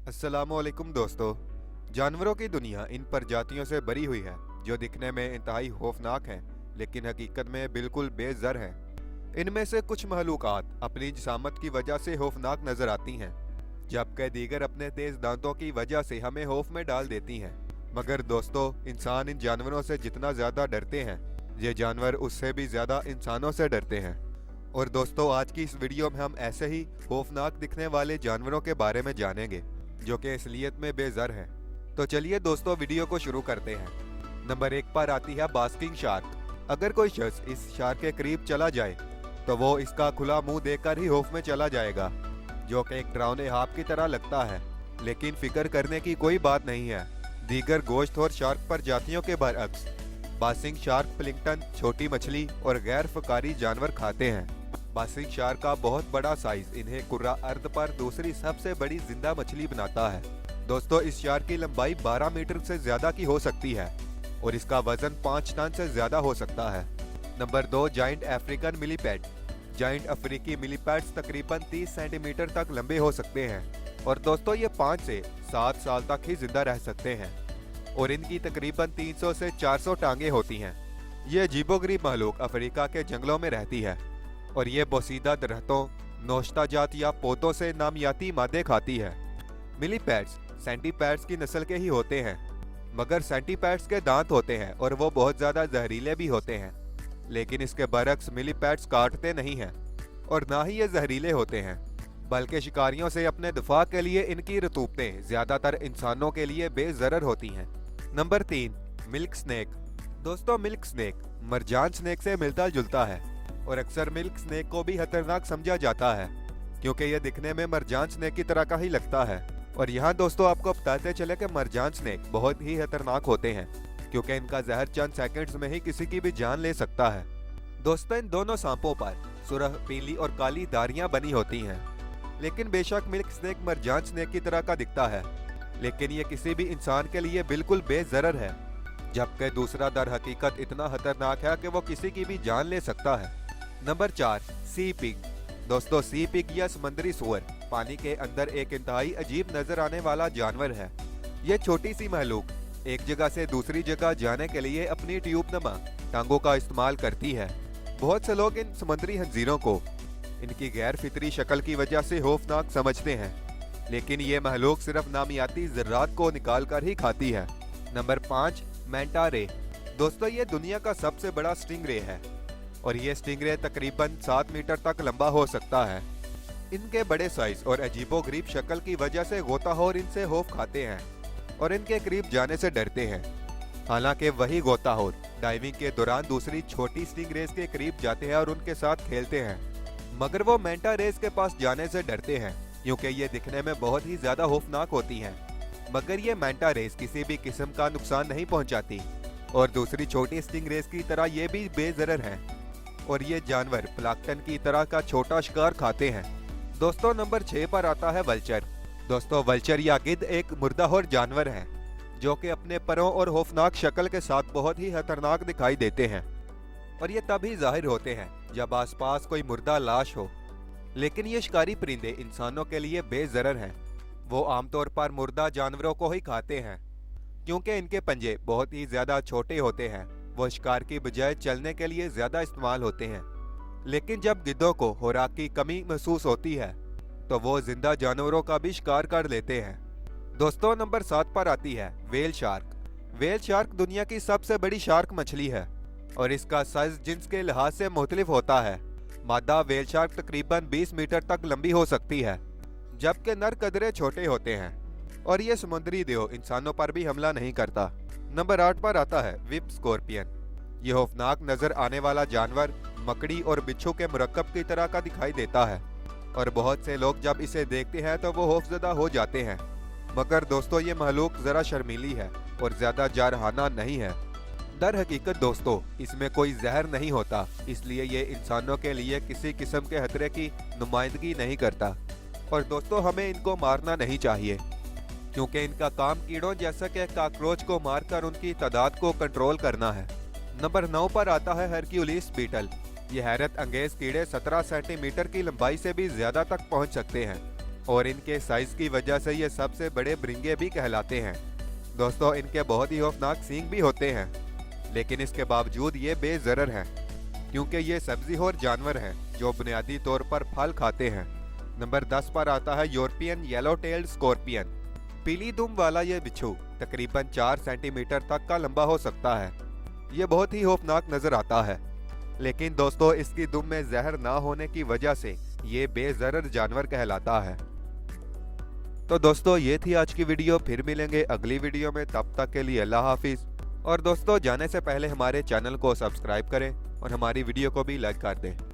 अस्सलामुअलैकुम दोस्तों। जानवरों की दुनिया इन प्रजातियों से भरी हुई है जो दिखने में इंतहाई खौफनाक हैं, लेकिन हकीकत में बिल्कुल बेज़र हैं। इनमें से कुछ महलूकात अपनी जिसामत की वजह से खौफनाक नजर आती हैं, जबकि दीगर अपने तेज दांतों की वजह से हमें खौफ में डाल देती हैं। मगर दोस्तों, इंसान इन जानवरों से जितना ज़्यादा डरते हैं, ये जानवर उससे भी ज़्यादा इंसानों से डरते हैं। और दोस्तों, आज की इस वीडियो में हम ऐसे ही खौफनाक दिखने वाले जानवरों के बारे में जानेंगे जो कि असलियत में बेज़र हैं। तो चलिए दोस्तों, वीडियो को शुरू करते हैं। नंबर 1 पर आती है बास्किंग शार्क। अगर कोई शख्स इस शार्क के करीब चला जाए तो वो इसका खुला मुंह देखकर ही खौफ में चला जाएगा, जो कि एक डरावने हाँप की तरह लगता है। लेकिन फिक्र करने की कोई बात नहीं है। दीगर गोश्त और शार्क प्रजातियों के बरअक्स बास्किंग शार्क प्लिंकटन, छोटी मछली और गैर फकारी जानवर खाते हैं। बास्किंग शार्क का बहुत बड़ा साइज इन्हें कुर्रा अर्द पर दूसरी सबसे बड़ी जिंदा मछली बनाता है। दोस्तों, इस शार्क की लंबाई 12 मीटर से ज्यादा की हो सकती है और इसका वजन 5 टन से ज्यादा हो सकता है। Number 2, giant African millipede. Giant अफ्रीकी मिलीपैड्स तकरीबन 30 सेंटीमीटर तक लंबे हो सकते हैं और दोस्तों ये 5 से 7 साल तक ही जिंदा रह सकते हैं और इनकी तकरीबन 300 से 400 टांगे होती हैं। ये अजीबोगरीब महलूक अफ्रीका के जंगलों में रहती है और ये बोसीदा दरख्तों, नौश्ताजात या पौधों से नामियाती मादे खाती है। मिलीपैड्स सेंटीपैड्स की नस्ल के ही होते हैं, मगर सेंटीपैड्स के दांत होते हैं और वो बहुत ज़्यादा जहरीले भी होते हैं। लेकिन इसके बरक्स मिलीपैड्स काटते नहीं हैं और ना ही ये जहरीले होते हैं, बल्कि शिकारियों से अपने दिफा के लिए इनकी रतूबतें ज़्यादातर इंसानों के लिए बेज़रर होती हैं। Number 3, milk snake. दोस्तों, मिल्क स्नेक मरजान स्नेक से मिलता जुलता है और अक्सर मिल्क स्नेक को भी खतरनाक समझा जाता है क्योंकि यह दिखने में मरजान स्नेक की तरह का ही लगता है। और यहाँ दोस्तों आपको बताते चले कि मरजान स्नेक बहुत ही खतरनाक होते हैं क्योंकि इनका जहर चंद सेकंड्स में ही किसी की भी जान ले सकता है। दोस्तों, इन दोनों सांपों पर सुरख, पीली और काली धारियां बनी होती हैं। लेकिन बेशक मिल्क स्नेक मरजान स्नेक की तरह का दिखता है, लेकिन ये किसी भी इंसान के लिए बिल्कुल बेजरर है, जबकि दूसरा दर हकीकत इतना खतरनाक है कि वो किसी की भी जान ले सकता है। नंबर 4, सी पिग। दोस्तों, सी पिग या समुद्री सूअर पानी के अंदर एक इंतहाई अजीब नजर आने वाला जानवर है। ये छोटी सी महलूक एक जगह से दूसरी जगह जाने के लिए अपनी ट्यूबनुमा टांगों का इस्तेमाल करती है। बहुत से लोग इन समुद्री खंजीरों को इनकी गैर फितरी शक्ल की वजह से खौफनाक समझते हैं, लेकिन ये महलूक सिर्फ नामियाती ज़र्रात को निकाल कर ही खाती है। नंबर 5, मैंटा रे। दोस्तों, ये दुनिया का सबसे बड़ा स्टिंगरे है और ये स्टिंगरे तकरीबन 7 मीटर तक लंबा हो सकता है। इनके बड़े साइज और अजीबोगरीब शक्ल की वजह से गोताखोर इनसे खौफ खाते हैं और इनके करीब जाने से डरते हैं। हालांकि वही गोताखोर डाइविंग के दौरान दूसरी छोटी स्टिंगरेज के करीब जाते हैं और उनके साथ खेलते हैं, मगर वो मैंटा रेस के पास जाने से डरते हैं क्योंकि ये दिखने में बहुत ही ज्यादा खौफनाक होती हैं। मगर ये मैंटा रेस किसी भी किस्म का नुकसान नहीं पहुंचाती और दूसरी छोटी स्टिंगरेज की तरह ये भी बेजरर हैं और ये जानवर प्लांक्टन की तरह का छोटा शिकार खाते हैं। दोस्तों, नंबर 6 पर आता है वल्चर। दोस्तों, वल्चर या गिद्ध एक मुर्दाहोर जानवर है जो कि अपने परों और खौफनाक शक्ल के साथ बहुत ही खतरनाक दिखाई देते हैं और ये तभी जाहिर होते हैं जब आसपास कोई मुर्दा लाश हो। लेकिन ये शिकारी परिंदे इंसानों के लिए बेजरर हैं। वो आमतौर पर मुर्दा जानवरों को ही खाते हैं क्योंकि इनके पंजे बहुत ही ज्यादा छोटे होते हैं। वो शिकार की बजाय चलने के लिए ज्यादा इस्तेमाल होते हैं। लेकिन जब गिद्धों को खुराक की कमी महसूस होती है तो वो जिंदा जानवरों का भी शिकार कर लेते हैं। दोस्तों, नंबर 7 पर आती है वेल शार्क। वेल शार्क दुनिया की सबसे बड़ी शार्क मछली है और इसका साइज जिन्स के लिहाज से मुख्तलिफ होता है। मादा वेल शार्क तकरीबन 20 मीटर तक लंबी हो सकती है, जबकि नर कदरे छोटे होते हैं और ये समुद्री देव इंसानों पर भी हमला नहीं करता। नंबर 8 पर आता है विप स्कॉर्पियन। ये खौफनाक नजर आने वाला जानवर मकड़ी और बिच्छू के मुरक्कब की तरह का दिखाई देता है और बहुत से लोग जब इसे देखते हैं तो वो खौफजदा हो जाते हैं। मगर दोस्तों, ये महलूक जरा शर्मीली है और ज्यादा जारहाना नहीं है। दर हकीकत दोस्तों, इसमें कोई जहर नहीं होता, इसलिए ये इंसानों के लिए किसी किस्म के खतरे की नुमाइंदगी नहीं करता और दोस्तों, हमें इनको मारना नहीं चाहिए क्योंकि इनका काम कीड़ों जैसा कि काकरोच को मारकर उनकी तादाद को कंट्रोल करना है। नंबर 9 पर आता है हरक्यूलिस बीटल। ये हैरत अंगेज कीड़े 17 सेंटीमीटर की लंबाई से भी ज्यादा तक पहुंच सकते हैं और इनके साइज की वजह से ये सबसे बड़े भृंगे भी कहलाते हैं। दोस्तों, इनके बहुत ही खौफनाक सींग भी होते हैं, लेकिन इसके बावजूद ये बेज़रर हैं क्योंकि ये सब्जीखोर जानवर हैं जो बुनियादी तौर पर फल खाते हैं। नंबर 10 पर आता है यूरोपियन येलो टेल्ड स्कॉर्पियन। पीली दुम वाला ये बिच्छू तकरीबन 4 सेंटीमीटर तक का लंबा हो सकता है। ये बहुत ही खौफनाक नजर आता है, लेकिन दोस्तों इसकी दुम में जहर ना होने की वजह से ये बेज़रर जानवर कहलाता है। तो दोस्तों ये थी आज की वीडियो। फिर मिलेंगे अगली वीडियो में, तब तक के लिए अल्लाह हाफिज़। और दोस्तों जाने से पहले हमारे चैनल को सब्सक्राइब करें और हमारी वीडियो को भी लाइक कर दें।